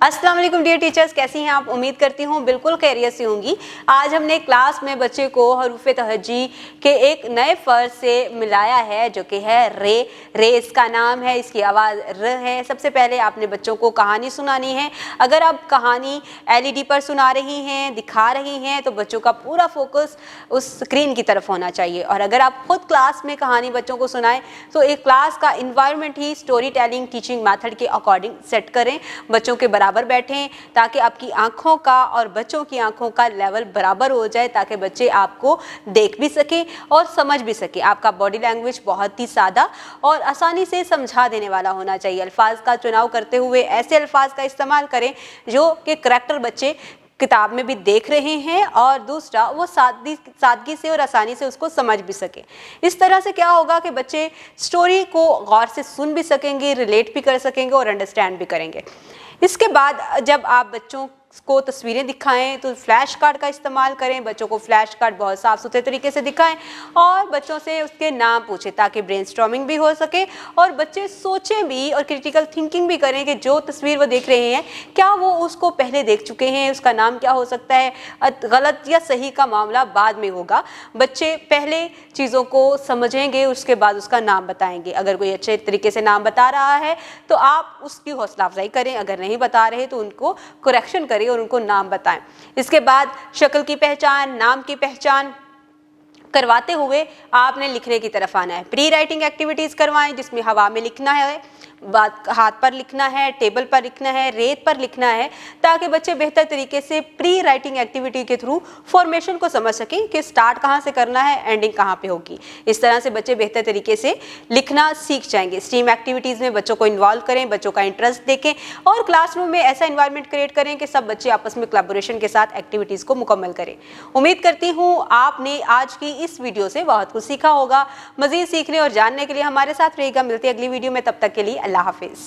अस्सलाम वालेकुम dear teachers, कैसी हैं आप? उम्मीद करती हूँ बिल्कुल खैरियत से होंगी। आज हमने क्लास में बच्चे को हरूफ तहज्जी के एक नए फ़र्ज से मिलाया है जो कि है रे। रे इसका नाम है, इसकी आवाज़ र है। सबसे पहले आपने बच्चों को कहानी सुनानी है। अगर आप कहानी एलईडी पर सुना रही हैं, दिखा रही हैं, तो बच्चों का पूरा फोकस उस स्क्रीन की तरफ होना चाहिए। और अगर आप खुद क्लास में कहानी बच्चों को सुनाएं तो एक क्लास का इन्वायरमेंट ही स्टोरी टेलिंग टीचिंग मैथड के अकॉर्डिंग सेट करें। बच्चों के बराबर बैठें ताकि आपकी आंखों का और बच्चों की आंखों का लेवल बराबर हो जाए, ताकि बच्चे आपको देख भी सकें और समझ भी सकें। आपका बॉडी लैंग्वेज बहुत ही सादा और आसानी से समझा देने वाला होना चाहिए। अल्फाज का चुनाव करते हुए ऐसे अल्फाज का इस्तेमाल करें जो कि करैक्टर बच्चे किताब में भी देख रहे हैं, और दूसरा वो सादगी से और आसानी से उसको समझ भी सके। इस तरह से क्या होगा कि बच्चे स्टोरी को गौर से सुन भी सकेंगे, रिलेट भी कर सकेंगे और अंडरस्टैंड भी करेंगे। इसके बाद जब आप बच्चों को तस्वीरें दिखाएं तो फ्लैश कार्ड का इस्तेमाल करें। बच्चों को फ्लैश कार्ड बहुत साफ सुथरे तरीके से दिखाएं और बच्चों से उसके नाम पूछें ताकि ब्रेनस्टॉर्मिंग भी हो सके और बच्चे सोचें भी और क्रिटिकल थिंकिंग भी करें कि जो तस्वीर वो देख रहे हैं क्या वो उसको पहले देख चुके हैं, उसका नाम क्या हो सकता है, गलत या सही का मामला बाद में होगा। बच्चे पहले चीज़ों को समझेंगे, उसके बाद उसका नाम बताएंगे। अगर कोई अच्छे तरीके से नाम बता रहा है तो आप उसकी हौसला अफजाई करें, अगर नहीं बता रहे तो उनको करेक्शन करें और उनको नाम बताएं। इसके बाद शक्ल की पहचान, नाम की पहचान करवाते हुए आपने लिखने की तरफ आना है। प्री राइटिंग एक्टिविटीज करवाएं जिसमें हवा में लिखना है, हाथ पर लिखना है, टेबल पर लिखना है, रेत पर लिखना है, ताकि बच्चे बेहतर तरीके से प्री राइटिंग एक्टिविटी के थ्रू फॉर्मेशन को समझ सकें कि स्टार्ट कहाँ से करना है, एंडिंग कहाँ पे होगी। इस तरह से बच्चे बेहतर तरीके से लिखना सीख जाएंगे। स्टीम एक्टिविटीज़ में बच्चों को इन्वॉल्व करें, बच्चों का इंटरेस्ट देखें और क्लासरूम में ऐसा इन्वायरमेंट क्रिएट करें कि सब बच्चे आपस में कोलैबोरेशन के साथ एक्टिविटीज़ को मुकम्मल करें। उम्मीद करती हूँ आपने आज की इस वीडियो से बहुत कुछ सीखा होगा। मज़ीद सीखने और जानने के लिए हमारे साथ रहिएगा। मिलते हैं अगली वीडियो में, तब तक के लिए अल्लाह हाफिज़।